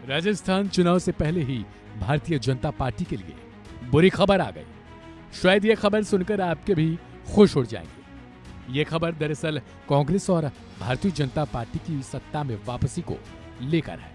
राजस्थान चुनाव से पहले ही भारतीय जनता पार्टी के लिए बुरी खबर आ गई। शायद ये खबर सुनकर आपके भी खुश उड़ जाएंगे। ये खबर दरअसल कांग्रेस और भारतीय जनता पार्टी की सत्ता में वापसी को लेकर है।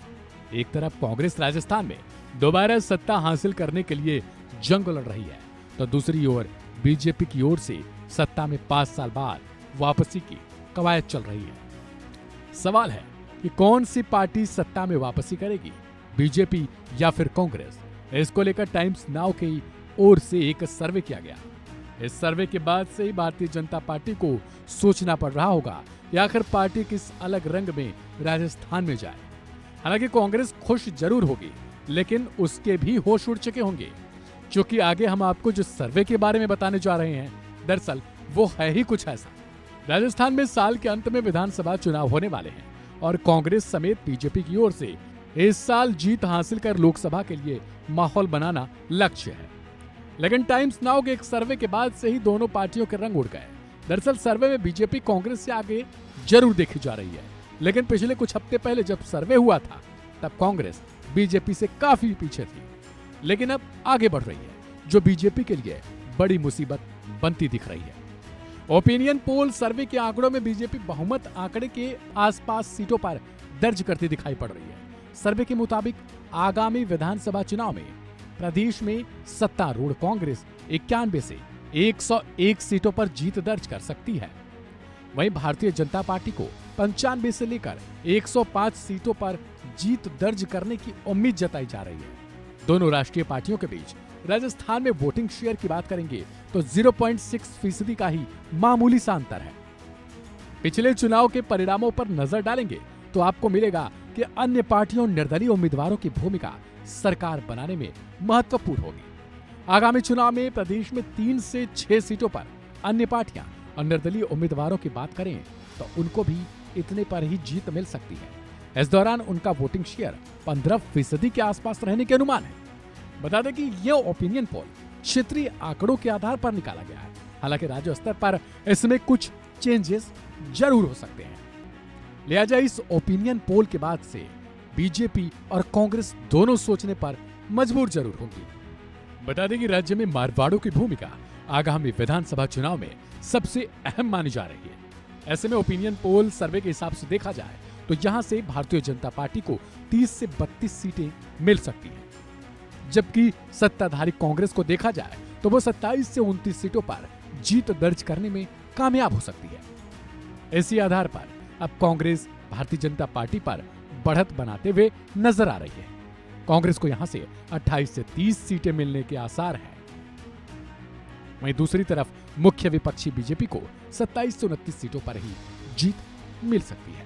एक तरफ कांग्रेस राजस्थान में दोबारा सत्ता हासिल करने के लिए जंग लड़ रही है, तो दूसरी ओर बीजेपी की ओर से सत्ता में 5 साल बाद वापसी की कवायद चल रही है। सवाल है कि कौन सी पार्टी सत्ता में वापसी करेगी, बीजेपी या फिर कांग्रेस। इसको लेकर टाइम्स नाउ की ओर से एक सर्वे किया गया। इस सर्वे के बाद से ही भारतीय जनता पार्टी को सोचना पड़ रहा होगा कि आखिर पार्टी किस अलग रंग में राजस्थान में जाए। हालांकि कांग्रेस खुश जरूर होगी, लेकिन उसके भी होश उड़ चुके होंगे, क्योंकि आगे हम आपको जो सर्वे के बारे में बताने जा रहे हैं, दरअसल वो है ही कुछ ऐसा। राजस्थान में साल के अंत में विधानसभा चुनाव होने वाले हैं और कांग्रेस समेत बीजेपी की ओर से इस साल जीत हासिल कर लोकसभा के लिए माहौल बनाना लक्ष्य है। लेकिन टाइम्स नाउ के एक सर्वे के बाद से ही दोनों पार्टियों के रंग उड़ गए। दरअसल सर्वे में बीजेपी कांग्रेस से आगे जरूर देखी जा रही है, लेकिन पिछले कुछ हफ्ते पहले जब सर्वे हुआ था तब कांग्रेस बीजेपी से काफी पीछे थी, लेकिन अब आगे बढ़ रही है, जो बीजेपी के लिए बड़ी मुसीबत बनती दिख रही है। ओपिनियन पोल सर्वे के आंकड़ों में बीजेपी बहुमत आंकड़े के आसपास सीटों पर दर्ज करती दिखाई पड़ रही है। सर्वे के मुताबिक आगामी विधानसभा चुनाव में प्रदेश में सत्तारूढ़ कांग्रेस 91 से 101 सीटों पर जीत दर्ज कर सकती है। वहीं भारतीय जनता पार्टी को 95 से लेकर 105 सीटों पर जीत दर्ज करने की उम्मीद जताई जा रही है। दोनों राष्ट्रीय पार्टियों के बीच राजस्थान में वोटिंग शेयर की बात करेंगे तो 0.6% का ही मामूली सा अंतर है। पिछले चुनाव के परिणामों पर नजर डालेंगे तो आपको मिलेगा कि अन्य पार्टियों निर्दलीय उम्मीदवारों की भूमिका सरकार बनाने में महत्वपूर्ण होगी। आगामी चुनाव में प्रदेश में 3 से 6 सीटों पर अन्य पार्टियां और निर्दलीय उम्मीदवारों की बात करें तो उनको भी इतने पर ही जीत मिल सकती है। इस दौरान उनका वोटिंग शेयर 15% के आसपास रहने के अनुमान है। बता दें कि यह ओपिनियन पोल क्षेत्रीय आंकड़ों के आधार पर निकाला गया है। हालांकि राज्य स्तर पर इसमें कुछ चेंजेस जरूर हो सकते हैं। लिहाजा इस ओपिनियन पोल के बाद से बीजेपी और कांग्रेस दोनों सोचने पर मजबूर जरूर होंगी। बता दें कि राज्य में मारवाड़ों की भूमिका आगामी विधानसभा चुनाव में सबसे अहम मानी जा रही है। ऐसे में ओपिनियन पोल सर्वे के हिसाब से देखा जाए तो यहां से भारतीय जनता पार्टी को 30 से 32 सीटें मिल सकती हैं, जबकि सत्ताधारी कांग्रेस को देखा जाए तो वो 27 से 29 सीटों पर जीत दर्ज करने में कामयाब हो सकती है। इसी आधार पर अब कांग्रेस भारतीय जनता पार्टी पर बढ़त बनाते हुए नजर आ रही है। कांग्रेस को यहां से 28 से 30 सीटें मिलने के आसार हैं। वहीं दूसरी तरफ मुख्य विपक्षी बीजेपी को 27 से 29 सीटों पर ही जीत मिल सकती है।